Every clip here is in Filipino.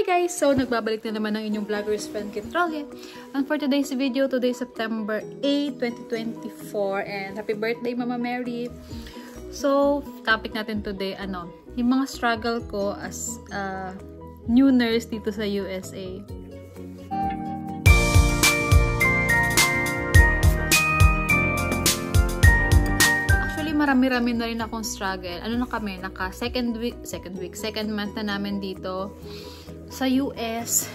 guys! So, nagbabalik na naman ang inyong vlogger's friend Kitrolye. And for today's video, today September 8, 2024. And happy birthday Mama Mary! So, topic natin today, yung mga struggle ko as new nurse dito sa USA. Marami-rami na rin akong struggle. Ano na kami, naka second month na namin dito sa US.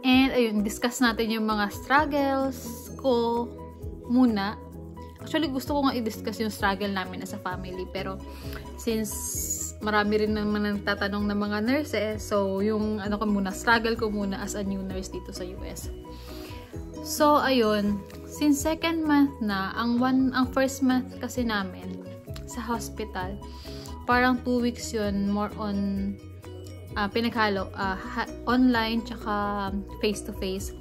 And ayun, discuss natin yung mga struggles ko muna. Actually, gusto ko nga i-discuss yung struggle namin as a family. Pero since marami rin naman nagtatanong ng mga nurses, so yung struggle ko muna as a new nurse dito sa US. So, ayun, since second month na, ang first month kasi namin sa hospital, parang 2 weeks yun, more on pinaghalo, online tsaka face-to-face.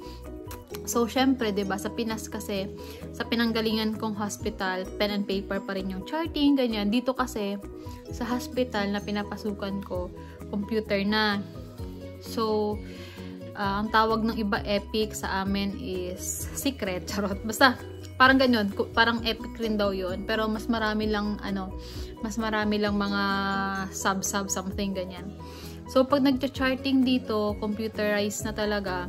So, syempre, diba, sa Pinas kasi, sa pinanggalingan kong hospital, pen and paper pa rin yung charting, ganyan. Dito kasi, sa hospital na pinapasukan ko, computer na. So, ang tawag ng iba Epic, sa amin is secret, charot. Basta, parang ganyan, parang Epic rin daw yun. Pero mas marami lang, mga sub something, ganyan. So, pag nagcha-charting dito, computerized na talaga,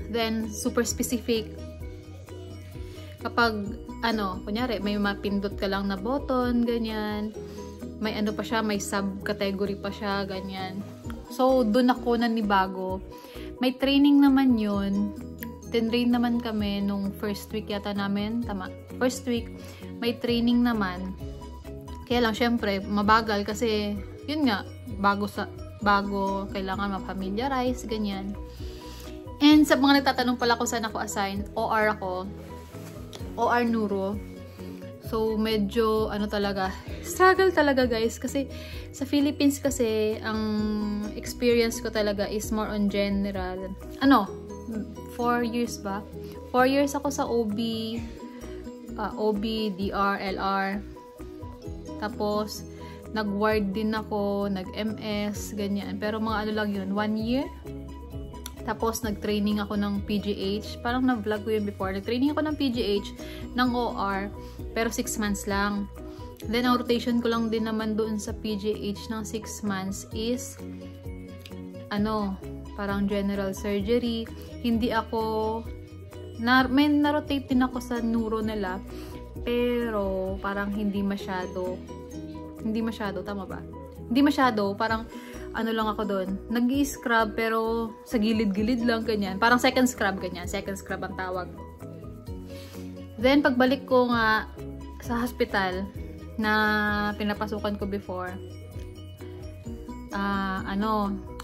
then, super specific. Kapag, kunyari, may mapindot ka lang na button, ganyan. May pa siya, may sub-category pa siya, ganyan. So, doon ako nanibago. May training naman yun. Tinrain naman kami nung first week yata namin. Tama. First week, may training naman. Kaya lang, syempre, mabagal kasi, yun nga, bago, kailangan ma-familiarize, ganyan. And sa mga nagtatanong pala ko saan ako assigned, OR ako. OR Neuro. So, medyo, struggle talaga guys. Kasi, sa Philippines kasi, ang experience ko talaga is more on general. 4 years ba? 4 years ako sa OB, DR, LR. Tapos, nag-ward din ako, nag-MS, ganyan. Pero mga lang yun, 1 year. Tapos, nag-training ako ng PGH. Parang na-vlog ko yun before. Nag-training ako ng PGH, ng OR, pero 6 months lang. Then, ang rotation ko lang din naman doon sa PGH ng 6 months is, parang general surgery. Hindi ako, may na-rotate din ako sa neuro nila, pero parang hindi masyado, tama ba? Hindi masyado, parang, lang ako doon. Nag-i-scrub, pero sa gilid-gilid lang, ganyan. Parang second scrub, ganyan. Second scrub ang tawag. Then, pagbalik ko nga sa hospital na pinapasukan ko before,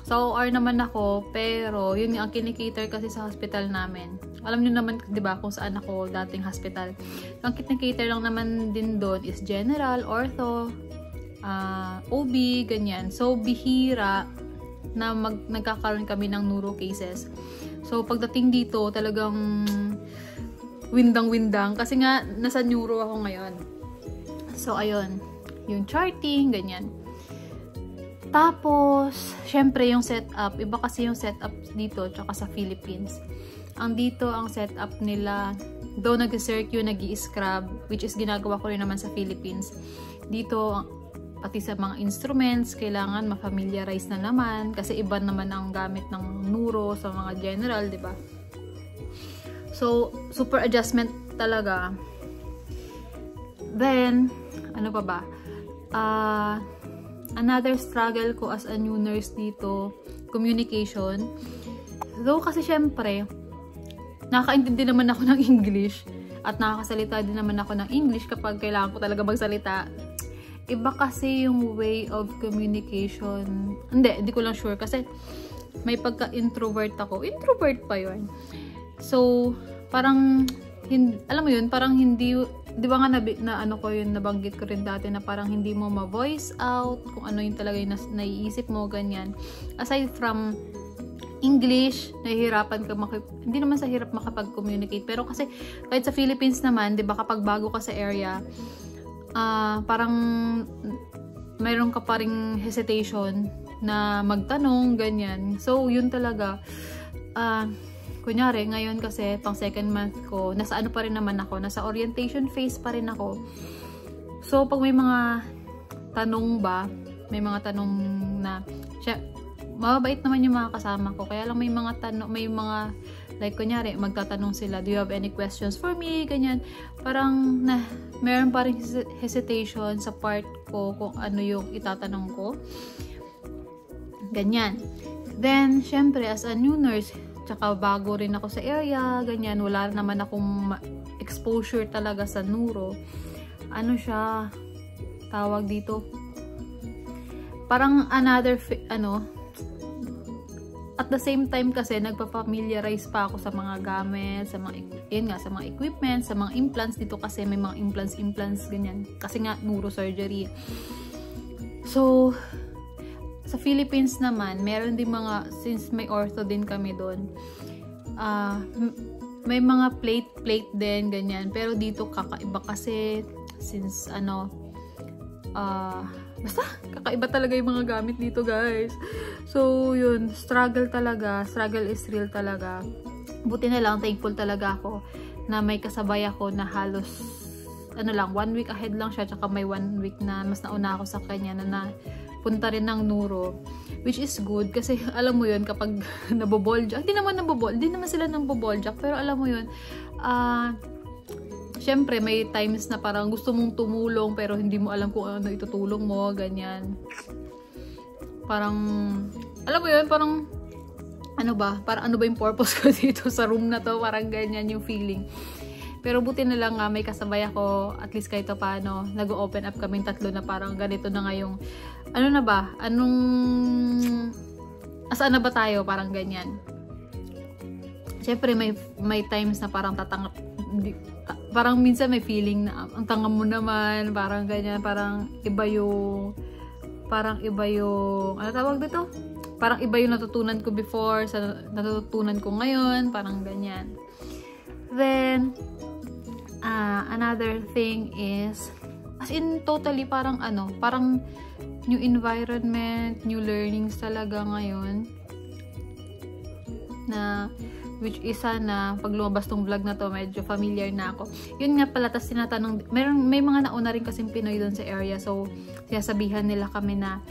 sa OR naman ako, pero yun ang kinikater kasi sa hospital namin. Alam niyo naman, di ba, kung saan ako dating hospital. Ang kinikater lang naman din doon is general, ortho, OB, ganyan. So, bihira na nagkakaroon kami ng neuro cases. So, pagdating dito, talagang windang-windang. Kasi nga, nasa neuro ako ngayon. So, ayun. Yung charting, ganyan. Tapos, syempre, yung setup. Iba kasi yung setup dito, tsaka sa Philippines. Dito, ang setup nila, though nag-circuit, nag-i-scrub, which is ginagawa ko rin naman sa Philippines. Dito, pati sa mga instruments, kailangan ma-familiarize na naman kasi iba naman ang gamit ng neuro sa mga general, di ba? So, super adjustment talaga. Then, ano pa ba? Another struggle ko as a new nurse dito, communication. Though kasi syempre, nakakaintindi naman ako ng English at nakakasalita din naman ako ng English kapag kailangan ko talaga magsalita. Iba kasi yung way of communication. Hindi ko lang sure kasi may pagka-introvert ako. Introvert pa yun. So, parang, alam mo yun, parang hindi, di ba nga nabanggit ko rin dati na parang hindi mo ma-voice out kung ano yung talaga yung naiisip mo, ganyan. Aside from English, nahihirapan ka hindi naman sa hirap makapag-communicate. Pero kasi, kahit sa Philippines naman, di ba kapag bago ka sa area, parang mayroon ka pa ring hesitation na magtanong, ganyan. So, yun talaga. Kunyari, ngayon kasi, pang second month ko, nasa ano pa rin naman ako, nasa orientation phase pa rin ako. So, pag may mga tanong ba, may mga tanong na, mababait naman yung mga kasama ko. Kaya lang may mga tanong, may mga, like, kunyari, magtatanong sila, do you have any questions for me? Ganyan. Parang, meron pa rin hesitation sa part ko kung ano yung itatanong ko. Ganyan. Then, syempre, as a new nurse, tsaka bago rin ako sa area, ganyan, wala naman akong exposure talaga sa neuro. Ano siya, tawag dito? Parang another, at the same time kasi, nagpa-familiarize pa ako sa mga gamit, sa mga, sa mga equipment, sa mga implants. Dito kasi may mga implants, ganyan. Kasi nga, neurosurgery. So, sa Philippines naman, meron din mga, since may ortho din kami doon, may mga plate din, ganyan. Pero dito, kakaiba kasi, since, basta, kakaiba talaga yung mga gamit dito, guys. So, yun, struggle is real talaga. Buti na lang, thankful talaga ako na may kasabay ako na halos, 1 week ahead lang siya, tsaka may 1 week na mas nauna ako sa kanya na punta rin ng neuro, which is good, kasi alam mo yun, kapag naboboljak, hindi naman sila naboboljak, pero alam mo yun, syempre, may times na parang gusto mong tumulong pero hindi mo alam kung ano itutulong mo, ganyan. Parang, alam mo yun, parang, parang ano ba yung purpose ko dito sa room na to, parang ganyan yung feeling. Pero buti na lang nga, may kasabay ako, at least kahit paano, nag-open up kaming tatlo na parang ganito na nga yung, asaan na ba tayo, parang ganyan. Syempre, may times na parang parang minsan may feeling na ang tanga mo naman, parang ganyan, parang iba yung ano tawag dito? Parang iba yung natutunan ko before sa natutunan ko ngayon, parang ganyan. Then, another thing is, as in totally parang parang new environment, new learnings talaga ngayon. Na which is sana pag lumabas tong vlog na to, medyo familiar na ako. Yun nga pala, tas tinatanong, may mga nauna rin kasing Pinoy doon sa area, so sinasabihan nila kami na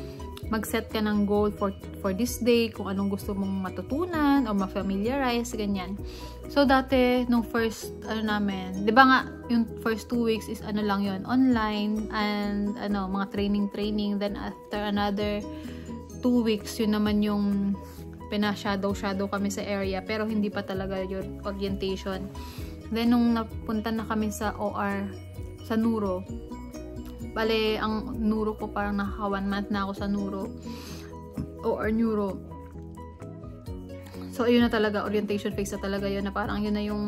mag-set ka ng goal for this day, kung anong gusto mong matutunan o ma-familiarize, ganyan. So dati, nung first, namin, di ba nga, yung first 2 weeks is lang yun, online, and mga training, then after another 2 weeks, yun naman yung pina-shadow kami sa area, pero hindi pa talaga yun orientation. Then, nung napunta na kami sa OR, sa neuro, bale, ang neuro ko parang naka 1 month na ako sa neuro, OR neuro. So, ayun na talaga, orientation phase na talaga yun, na parang yun na yung,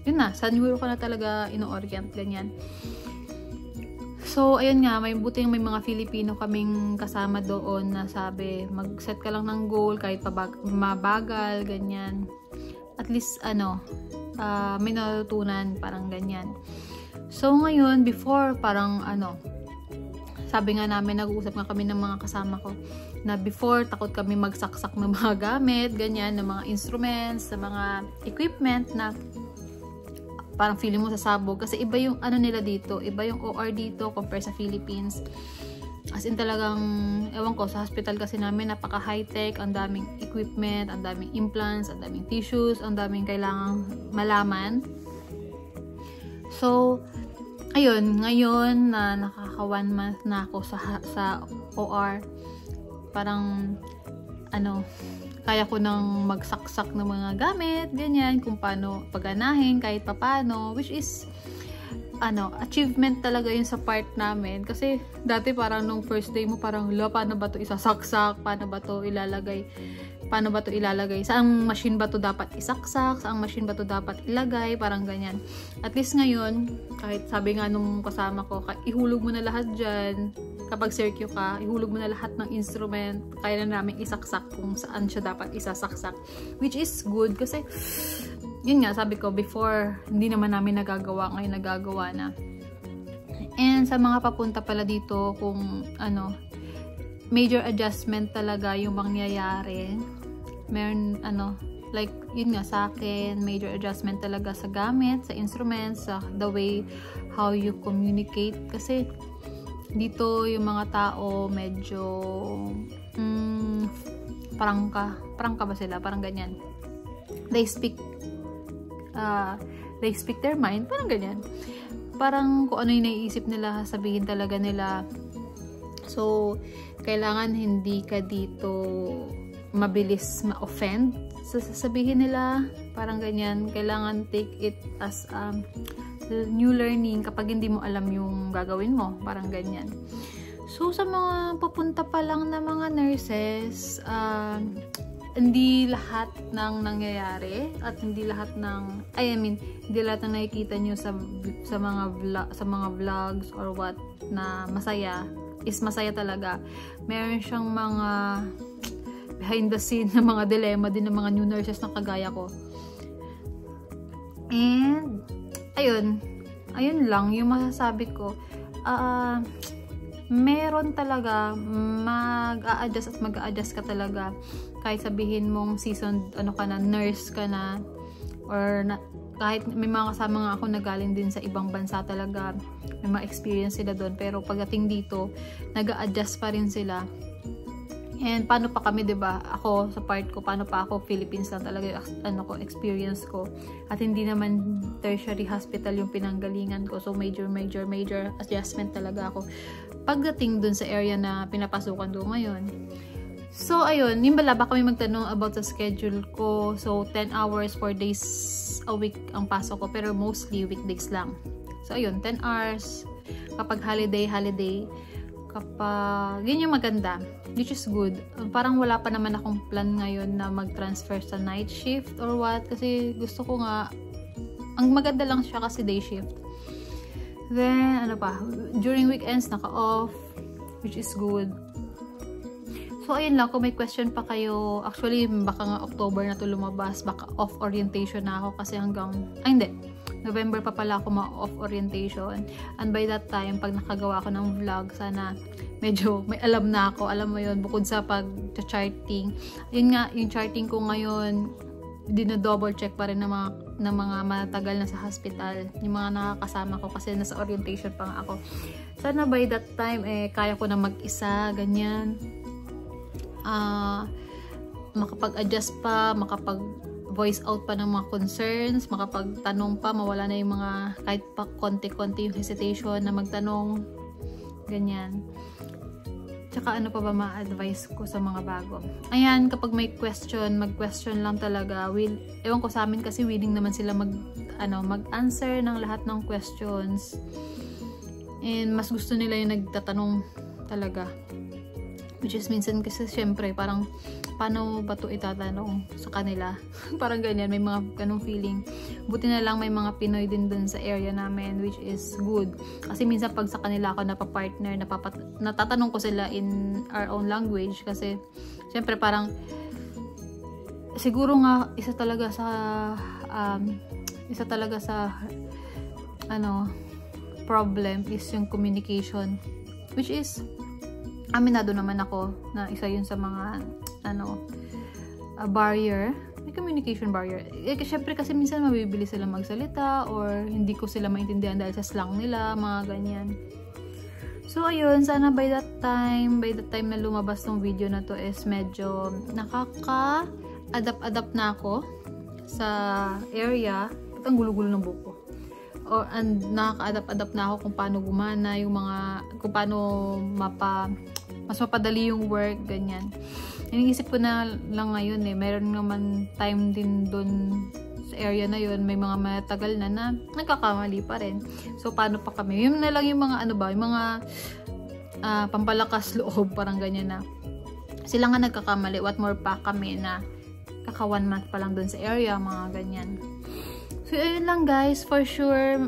yun na, sa neuro ko na talaga ino-orient, ganyan. So, ayun nga, may buting may mga Filipino kaming kasama doon na sabi, mag-set ka lang ng goal, kahit mabagal, ganyan. At least, may natutunan, parang ganyan. So, ngayon, before, parang, sabi nga namin, nag-uusap nga kami ng mga kasama ko, na before, takot kami magsaksak ng mga gamit, ganyan, ng mga instruments, ng mga equipment na parang feeling mo sasabog. Kasi iba yung nila dito, iba yung OR dito compare sa Philippines. As in talagang, ewan ko, sa hospital kasi namin, napaka high-tech, ang daming equipment, ang daming implants, ang daming tissues, ang daming kailangang malaman. So, ayun, ngayon na nakaka 1 month na ako sa OR, parang, kaya ko nang magsaksak ng mga gamit, ganyan, kung paano paganahin, kahit papano, which is, achievement talaga yun sa part namin. Kasi, dati parang nung first day mo, parang, paano ba to isasaksak? Paano ba to ilalagay? Saang machine ba to dapat isaksak? Saang machine ba to dapat ilagay? Parang ganyan. At least ngayon, kahit sabi nga nung kasama ko, ihulog mo na lahat dyan. Kapag circuit ka, ihulog mo na lahat ng instrument. Kaya na namin isaksak kung saan siya dapat isasaksak. Which is good kasi, yun nga, sabi ko, before, hindi naman namin nagagawa. Ngayon nagagawa na. And sa mga papunta pala dito, kung major adjustment talaga yung mangyayari. Meron, like, yun nga sa akin, major adjustment talaga sa gamit, sa instruments, sa the way how you communicate. Kasi, dito yung mga tao medyo, prangka ba sila? Parang ganyan. They speak their mind, parang ganyan. Parang kung ano yung naiisip nila, sabihin talaga nila. So, kailangan hindi ka dito mabilis ma-offend sa sasabihin nila, parang ganyan. Kailangan take it as new learning kapag hindi mo alam yung gagawin mo, parang ganyan. So, sa mga papunta pa lang na mga nurses, hindi lahat ng nangyayari at hindi lahat ng hindi lahat ng nakikita nyo sa mga vlogs or what na masaya is masaya talaga. Meron siyang mga behind the scene na mga dilemma din ng mga new nurses na kagaya ko. And ayun lang yung masasabi ko. Meron talaga mag-a-adjust at mag-a-adjust ka talaga kahit sabihin mong seasoned nurse ka na, or kahit may mga kasama nga ako na galing din sa ibang bansa talaga, may mga experience sila doon, pero pagdating dito nag-a-adjust pa rin sila. And paano pa kami, 'di ba? Ako sa part ko, paano pa ako, Philippines lang talaga experience ko. At hindi naman tertiary hospital yung pinanggalingan ko. So major adjustment talaga ako pagdating dun sa area na pinapasukan ko ngayon. So ayun, yung bala baka may magtanong about sa schedule ko. So 10 hours 4 days a week ang pasok ko, pero mostly weekdays lang. So ayun, 10 hours kapag holiday, kapag yun yung maganda, which is good. Parang wala pa naman akong plan ngayon na mag-transfer sa night shift or what, kasi gusto ko nga, ang maganda lang siya kasi day shift. Then during weekends naka-off, which is good. So ayun lang, kung may question pa kayo, actually baka nga October na to lumabas, baka off orientation na ako kasi November pa pala ako ma-off orientation. And by that time, pag nakagawa ko ng vlog, sana medyo may alam na ako. Alam mo yun, bukod sa pag-charting. Yun nga, yung charting ko ngayon, dino-double check pa rin ng mga matagal na sa hospital. Yung mga nakakasama ko kasi nasa orientation pa nga ako. Sana by that time, kaya ko na mag-isa, ganyan. Makapag-adjust pa, voice out pa ng mga concerns, makapagtanong pa, mawala na yung mga kahit pa konti-konti yung hesitation na magtanong, ganyan. Tsaka ano pa ba ma-advise ko sa mga bago? Ayan, kapag may question, mag-question lang talaga. Ewan ko sa amin kasi willing naman sila mag-answer ng lahat ng questions. And mas gusto nila yung nagtatanong talaga. Which is minsan kasi syempre parang paano ba ito itatanong sa kanila? Parang ganyan, may mga ganong feeling. Buti na lang may mga Pinoy din dun sa area namin, which is good. Kasi minsan pag sa kanila ako napapartner, natatanong ko sila in our own language. Kasi syempre parang siguro nga isa talaga sa problem is yung communication. Which is aminado naman ako na isa yun sa mga barrier, may communication barrier. Syempre kasi minsan mabibili sila magsalita or hindi ko sila maintindihan dahil sa slang nila, mga ganyan. So ayun, sana by that time na lumabas tong video na to is medyo nakaka-adapt na ako sa area. At ang gulo-gulo ng buko. And nakaka-adapt na ako kung paano gumana yung kung paano mas mapadali yung work, ganyan. Iniisip ko na lang ngayon meron naman time din dun sa area na yun, may mga matagal na nagkakamali pa rin. So, paano pa kami? Yun na lang yung mga yung mga pampalakas loob, parang ganyan na. Sila nga nagkakamali, what more pa kami na kaka 1 month pa lang dun sa area, mga ganyan. So, ayun lang guys, for sure,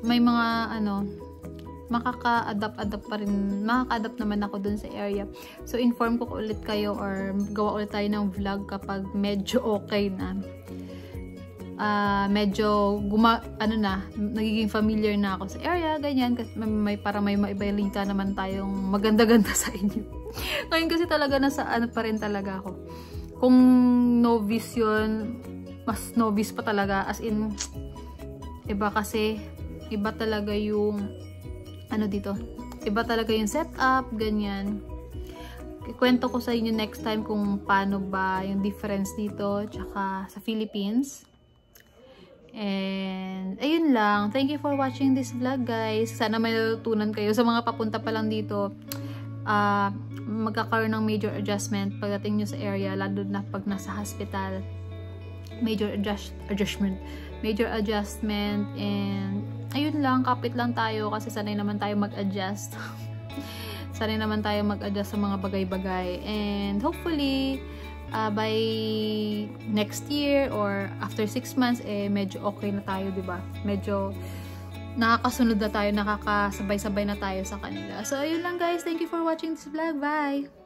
may mga makaka-adapt naman ako dun sa area. So, inform ko ulit kayo or gawa ulit tayo ng vlog kapag medyo okay na. Medyo nagiging familiar na ako sa area, ganyan. Kasi may maibalita naman tayong maganda-ganda sa inyo. Ngayon kasi talaga nasa ano pa rin talaga ako. Kung novice yun, mas novice pa talaga. As in, iba kasi, iba talaga yung, ano dito, iba talaga yung setup, ganyan. Kwento ko sa inyo next time kung paano ba yung difference dito, tsaka sa Philippines. And, ayun lang. Thank you for watching this vlog, guys. Sana may natutunan kayo. Sa mga papunta pa lang dito, magkakaroon ng major adjustment pagdating nyo sa area, lalo na pag nasa hospital. Major adjustment. And, ayun lang. Kapit lang tayo kasi sanay naman tayo mag-adjust. Sanay naman tayo mag-adjust sa mga bagay-bagay. And hopefully, by next year or after 6 months, medyo okay na tayo, diba? Medyo nakakasunod na tayo, nakakasabay-sabay na tayo sa kanila. So, ayun lang guys. Thank you for watching this vlog. Bye!